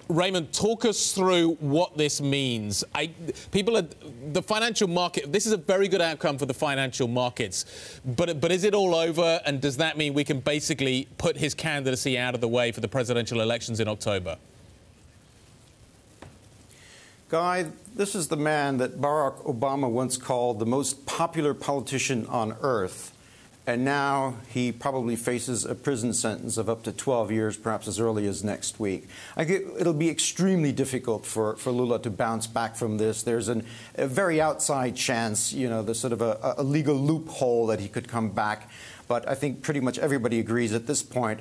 Raymond, talk us through what this means. The financial market, this is a very good outcome for the financial markets, but is it all over, and does that mean we can basically put his candidacy out of the way for the presidential elections in October? Guy, this is the man that Barack Obama once called the most popular politician on earth. And now he probably faces a prison sentence of up to 12 years, perhaps as early as next week. It'll be extremely difficult for Lula to bounce back from this. There's a very outside chance, you know, there's sort of a legal loophole that he could come back. But I think pretty much everybody agrees at this point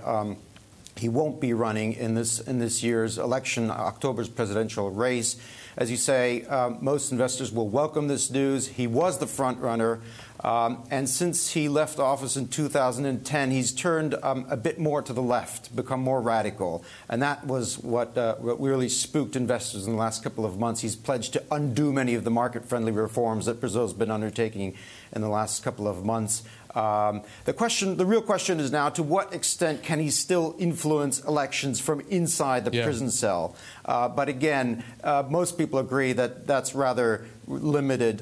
he won't be running in this year's election, October's presidential race. As you say, most investors will welcome this news. He was the front runner. And since he left office in 2010, he's turned a bit more to the left, become more radical. And that was what really spooked investors in the last couple of months. He's pledged to undo many of the market-friendly reforms that Brazil's been undertaking in the last couple of months. The real question is now, to what extent can he still influence elections from inside the prison cell? But again, most people agree that that's rather limited.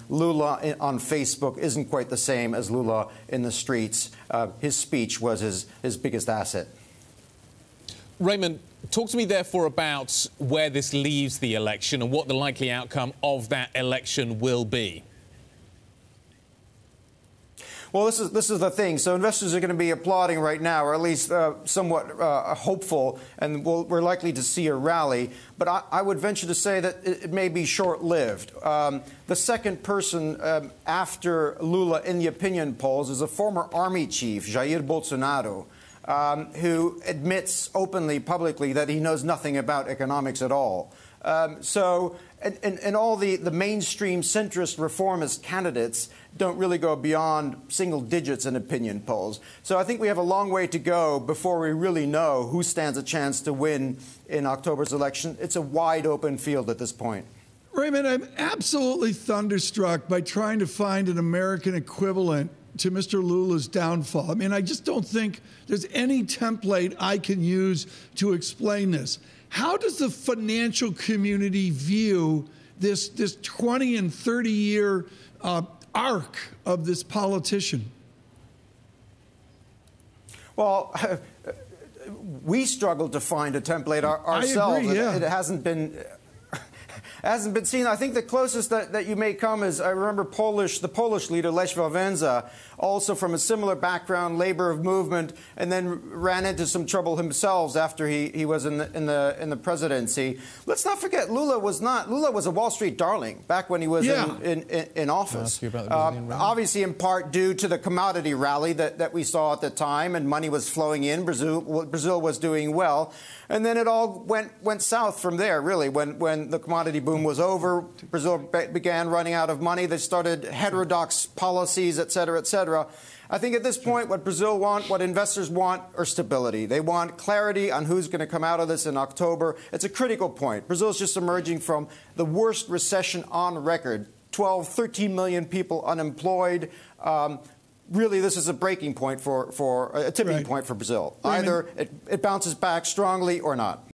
Lula on Facebook isn't quite the same as Lula in the streets. His speech was his biggest asset. Raymond, talk to me therefore about where this leaves the election and what the likely outcome of that election will be. Well, this is the thing. So investors are going to be applauding right now, or at least somewhat hopeful, and we're likely to see a rally. But I would venture to say that it may be short-lived. The second person after Lula in the opinion polls is a former army chief, Jair Bolsonaro, who admits openly, publicly, that he knows nothing about economics at all. And all the mainstream centrist reformist candidates don't really go beyond single digits in opinion polls. So I think we have a long way to go before we really know who stands a chance to win in October's election. It's a wide open field at this point. Raymond, I'm absolutely thunderstruck by trying to find an American equivalent to Mr. Lula's downfall. I mean, I just don't think there's any template I can use to explain this. How does the financial community view this 20 and 30-year arc of this politician? Well, we struggled to find a template ourselves. I agree, yeah. It hasn't been seen. I think the closest that you may come is, I remember the Polish leader, Lech Wałęsa, also from a similar background, labor movement, and then ran into some trouble himself after he was in the presidency. Let's not forget, Lula was a Wall Street darling back when he was in office. Obviously, in part due to the commodity rally that we saw at the time, and money was flowing in. Brazil was doing well. And then it all went south from there, really. When the commodity boom was over, Brazil began running out of money. They started heterodox policies, et cetera, et cetera. I think at this point, what Brazil want, what investors want, are stability. They want clarity on who's going to come out of this in October. It's a critical point. Brazil's just emerging from the worst recession on record. 12, 13 million people unemployed. Really, this is a breaking point for a tipping point for Brazil. Either it bounces back strongly or not.